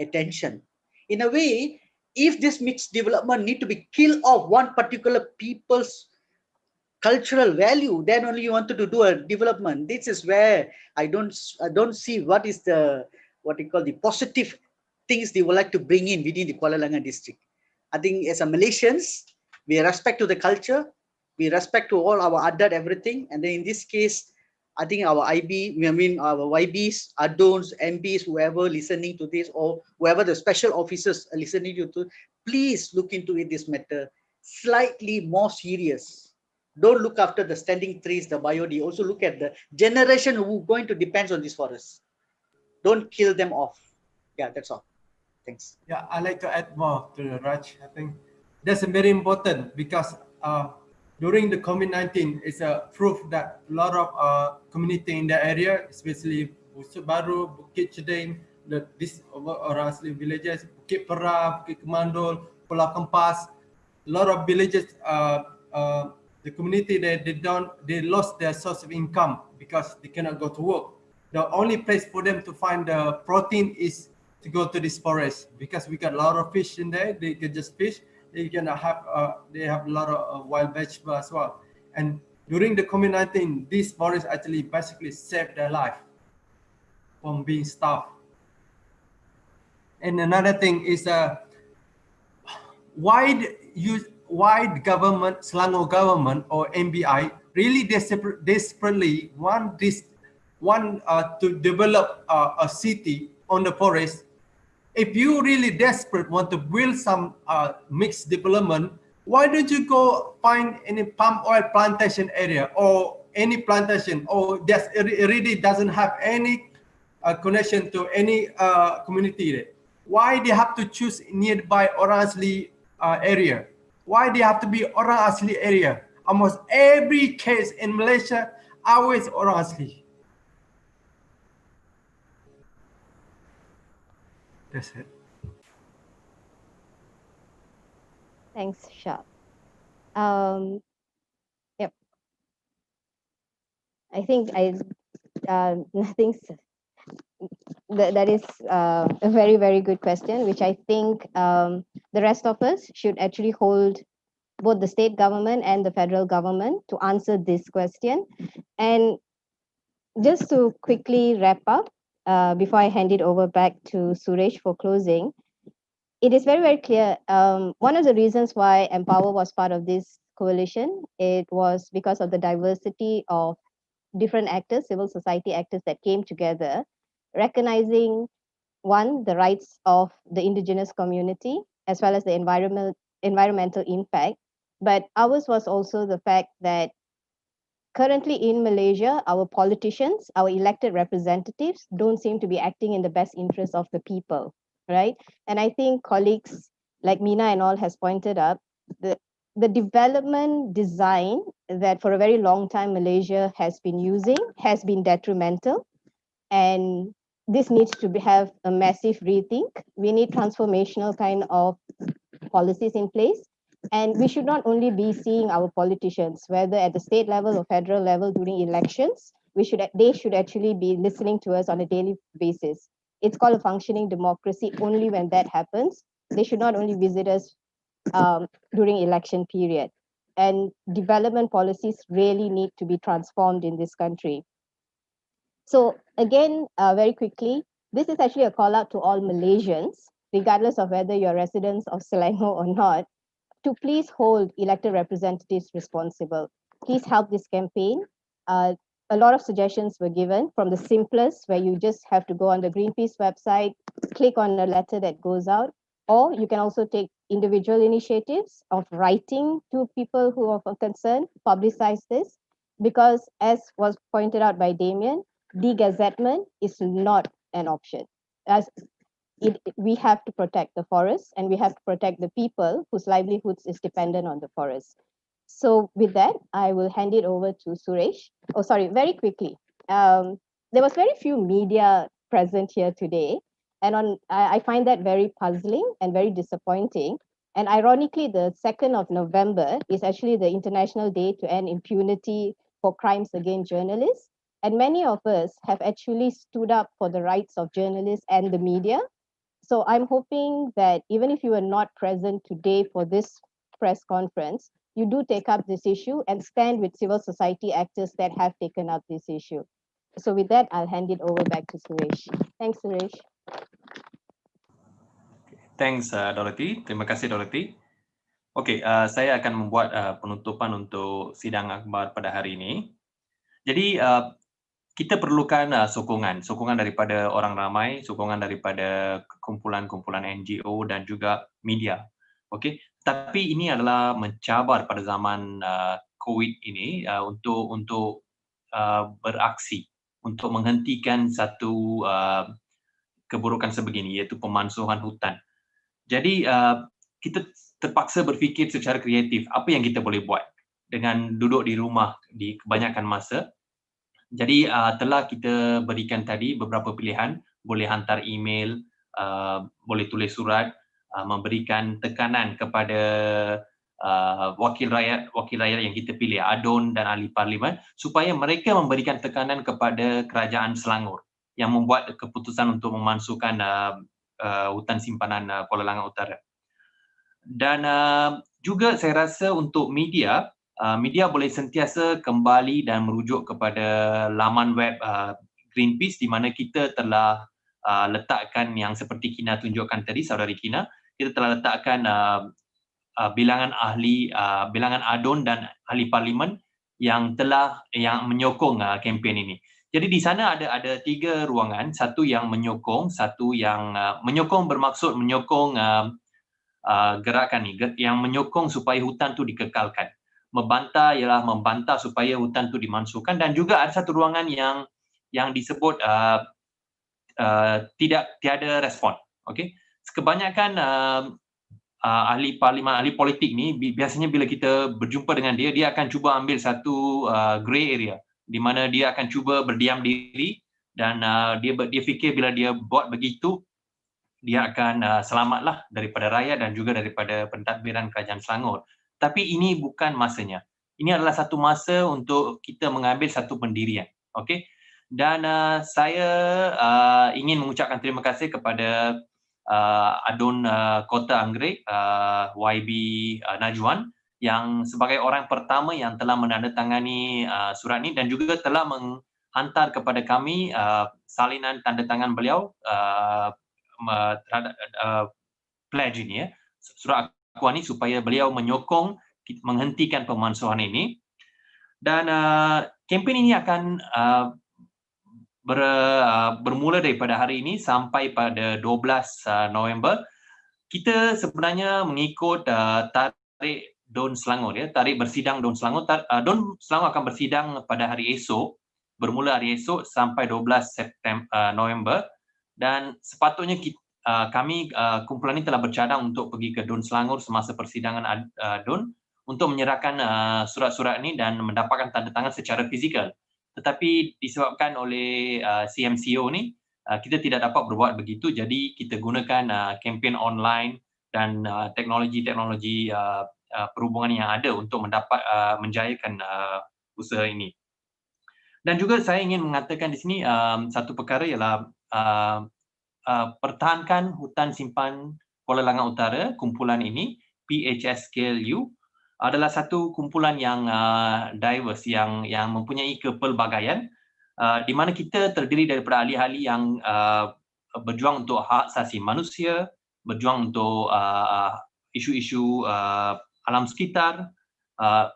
attention. In a way, if this mixed development need to be killed off one particular people's cultural value, then only you wanted to do a development. This is where I don't see what is the what we call the positive things they would like to bring in within the Kuala Langat district. I think as a Malaysians, we respect to the culture, we respect to all our adat, everything, and then in this case, I think our our YBs, ADONs, MPs, whoever listening to this, or whoever the special officers are listening to, please look into it, this matter slightly more serious. Don't look after the standing trees, the biody. Also look at the generation who going to depend on this forest. Don't kill them off. Yeah, that's all. Thanks. Yeah, I like to add more to Raj. I think that's very important because during the COVID-19, it's a proof that a lot of community in the area, especially Busuk Baru, Bukit Ceding, this orang asli villages, Bukit Pera, Bukit Kemandul, Pulau Kempas, a lot of villages, the community they lost their source of income because they cannot go to work. The only place for them to find the protein is to go to this forest because we got a lot of fish in there. They can just fish. They can have they have a lot of wild vegetables as well. And during the COVID-19, this forest actually basically saved their life from being starved. And another thing is why the government, Selangor government or MBI really desperately want to develop a city on the forest. If you really desperate want to build some mixed development, why don't you go find any palm oil plantation area or any plantation or just it really doesn't have any connection to any community there? Why they have to choose nearby orang asli area? Why they have to be orang asli area? Almost every case in Malaysia always orang asli. That's it. Thanks, Shaq. Yep. I think nothing's that is a very, very good question, which I think the rest of us should actually hold both the state government and the federal government to answer this question. And just to quickly wrap up, before I hand it over back to Suresh for closing, it is very, very clear. One of the reasons why Empower was part of this coalition, it was because of the diversity of different actors, civil society actors that came together, recognizing one, the rights of the indigenous community, as well as the environmental impact. But ours was also the fact that currently in Malaysia, our politicians, our elected representatives don't seem to be acting in the best interest of the people, right? And I think colleagues like Meena and all has pointed up, the development design that for a very long time Malaysia has been using has been detrimental. And this needs to have a massive rethink. We need transformational kind of policies in place. And we should not only be seeing our politicians, whether at the state level or federal level during elections, they should actually be listening to us on a daily basis. It's called a functioning democracy. Only when that happens, they should not only visit us during election period. And development policies really need to be transformed in this country. So again, very quickly, this is actually a call out to all Malaysians, regardless of whether you're residents of Selangor or not, to please hold elected representatives responsible. Please help this campaign. A lot of suggestions were given, from the simplest, where you just have to go on the Greenpeace website, click on a letter that goes out, or you can also take individual initiatives of writing to people who are concerned, publicize this, because as was pointed out by Damien, de-gazettement is not an option. We have to protect the forest and we have to protect the people whose livelihoods is dependent on the forest. So with that, I will hand it over to Suresh. Oh, sorry, very quickly. There was very few media present here today. And I find that very puzzling and very disappointing. And ironically, the 2nd of November is actually the International Day to End Impunity for Crimes Against Journalists. And many of us have actually stood up for the rights of journalists and the media. So I'm hoping that even if you are not present today for this press conference, you do take up this issue and stand with civil society actors that have taken up this issue. So with that, I'll hand it over back to Suresh. Thanks, Suresh. Thanks, Dorathy. Terima kasih, Dorathy. Okey, saya akan membuat penutupan untuk sidang akhbar pada hari ini. Jadi, kita perlukan sokongan daripada orang ramai, sokongan daripada kumpulan-kumpulan NGO dan juga media. Okey, tapi ini adalah mencabar pada zaman COVID ini untuk beraksi, untuk menghentikan satu keburukan sebegini, iaitu pemansuhan hutan. Jadi kita terpaksa berfikir secara kreatif, apa yang kita boleh buat dengan duduk di rumah di kebanyakan masa. Jadi telah kita berikan tadi beberapa pilihan, boleh hantar email, boleh tulis surat, memberikan tekanan kepada wakil rakyat yang kita pilih, ADUN dan ahli parlimen, supaya mereka memberikan tekanan kepada kerajaan Selangor yang membuat keputusan untuk memansuhkan hutan simpanan Kuala Langat Utara. Dan juga saya rasa untuk media, media boleh sentiasa kembali dan merujuk kepada laman web Greenpeace, di mana kita telah letakkan yang seperti Kina tunjukkan tadi, saudari Kina, kita telah letakkan bilangan ADUN dan ahli parlimen yang menyokong kempen ini. Jadi di sana ada 3 ruangan, satu yang menyokong, satu yang menyokong bermaksud menyokong gerakan ni, yang menyokong supaya hutan tu dikekalkan. Membantah ialah membantah supaya hutan tu dimansuhkan, dan juga ada satu ruangan yang disebut tiada respon. Okey. Kebanyakan ahli parlimen, ahli politik ni biasanya bila kita berjumpa dengan dia akan cuba ambil satu grey area, di mana dia akan cuba berdiam diri dan dia fikir bila dia buat begitu dia akan selamatlah daripada rakyat dan juga daripada pentadbiran kerajaan Selangor. Tapi ini bukan masanya. Ini adalah satu masa untuk kita mengambil satu pendirian. Okey. Dan saya ingin mengucapkan terima kasih kepada ADUN Kota Anggerik, YB Najwan, yang sebagai orang pertama yang telah menandatangani surat ini dan juga telah menghantar kepada kami salinan tanda tangan beliau terhadap pledge ini, surat akuan ini, supaya beliau menyokong menghentikan pemansuhan ini. Dan kempen ini akan bermula daripada hari ini sampai pada 12 November. Kita sebenarnya mengikut tarik DUN Selangor, tarik bersidang DUN Selangor. DUN Selangor akan bersidang pada hari esok, bermula hari esok sampai 12 November. Dan sepatutnya kami kumpulan ini telah bercadang untuk pergi ke DUN Selangor semasa persidangan DUN untuk menyerahkan surat-surat ini dan mendapatkan tanda tangan secara fizikal. Tetapi disebabkan oleh CMCO ni, kita tidak dapat berbuat begitu, jadi kita gunakan kempen online dan teknologi-teknologi perhubungan yang ada untuk menjayakan usaha ini. Dan juga saya ingin mengatakan di sini satu perkara ialah Pertahankan Hutan Simpan Kuala Langat Utara, kumpulan ini, PHSKLU, adalah satu kumpulan yang diverse, yang mempunyai kepelbagaian, di mana kita terdiri daripada ahli-ahli yang berjuang untuk hak asasi manusia, berjuang untuk isu-isu alam sekitar,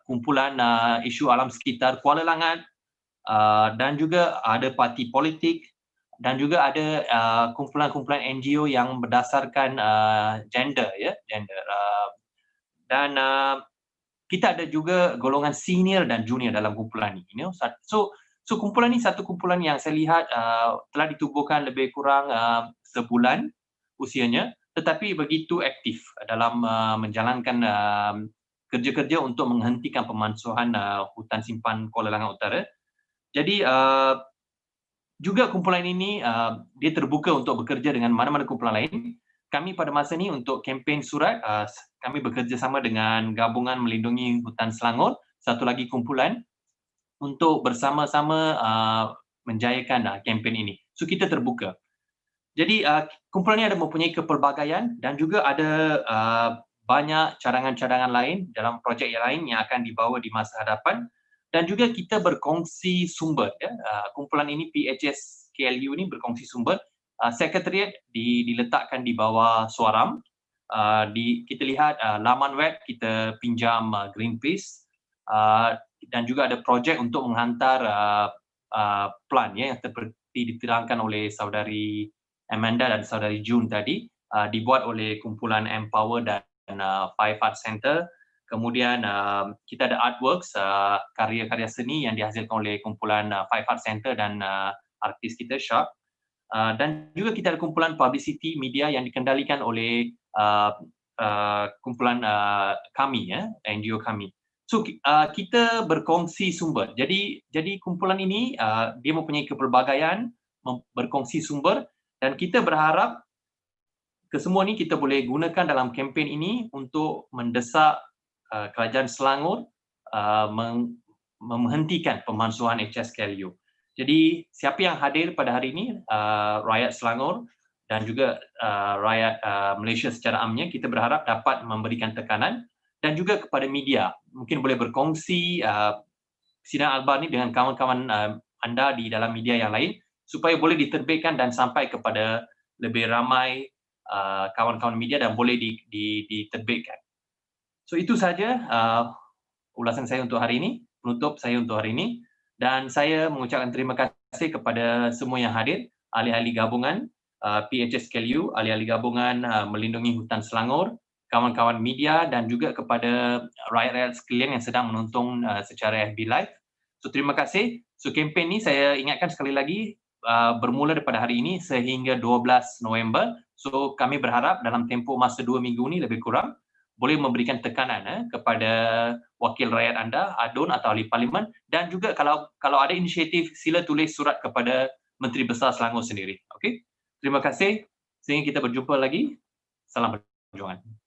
kumpulan isu alam sekitar Kuala Langat, dan juga ada parti politik, dan juga ada kumpulan-kumpulan NGO yang berdasarkan gender, dan kita ada juga golongan senior dan junior dalam kumpulan ini. So kumpulan ini satu kumpulan yang saya lihat telah ditubuhkan lebih kurang sebulan usianya, tetapi begitu aktif dalam menjalankan kerja-kerja untuk menghentikan pemansuhan hutan simpan Kuala Langat Utara. Jadi Juga kumpulan ini dia terbuka untuk bekerja dengan mana-mana kumpulan lain. Kami pada masa ini untuk kempen surat, kami bekerja sama dengan Gabungan Melindungi Hutan Selangor, satu lagi kumpulan, untuk bersama-sama menjayakan kempen ini. So kita terbuka. Jadi kumpulan ini ada mempunyai kepelbagaian dan juga ada banyak cadangan-cadangan lain dalam projek yang lain yang akan dibawa di masa hadapan. Dan juga kita berkongsi sumber. Ya. Kumpulan ini, PHSKLU ini berkongsi sumber. Sekretariat diletakkan di bawah SUARAM. Kita lihat laman web kita pinjam Greenpeace. Dan juga ada projek untuk menghantar plan yang seperti diterangkan oleh saudari Amanda dan saudari June tadi. Dibuat oleh kumpulan Empower dan Five Art Center. Kemudian kita ada artworks, karya-karya seni yang dihasilkan oleh kumpulan Five Art Center dan artis kita Shaq. Dan juga kita ada kumpulan publicity media yang dikendalikan oleh kumpulan KAMY, ya, NGO KAMY. So kita berkongsi sumber. Jadi kumpulan ini dia mempunyai kepelbagaian, berkongsi sumber, dan kita berharap kesemua ini kita boleh gunakan dalam kempen ini untuk mendesak Kerajaan Selangor menghentikan pemalsuan HSKLU. Jadi siapa yang hadir pada hari ini, rakyat Selangor dan juga rakyat Malaysia secara amnya, kita berharap dapat memberikan tekanan dan juga kepada media. Mungkin boleh berkongsi sidang akhbar ini dengan kawan-kawan anda di dalam media yang lain supaya boleh diterbitkan dan sampai kepada lebih ramai kawan-kawan media dan boleh diterbitkan. So itu saja ulasan saya untuk hari ini, penutup saya untuk hari ini, dan saya mengucapkan terima kasih kepada semua yang hadir, ahli-ahli gabungan PHSKLU, ahli-ahli gabungan Melindungi Hutan Selangor, kawan-kawan media dan juga kepada rakyat-rakyat sekalian yang sedang menonton secara FB Live. So terima kasih. So kempen ini saya ingatkan sekali lagi bermula daripada hari ini sehingga 12 November. So kami berharap dalam tempoh masa 2 minggu ini lebih kurang boleh memberikan tekanan kepada wakil rakyat anda, ADUN atau ahli parlimen, dan juga kalau ada inisiatif sila tulis surat kepada Menteri Besar Selangor sendiri. Okey. Terima kasih. Sehingga kita berjumpa lagi. Salam perjuangan.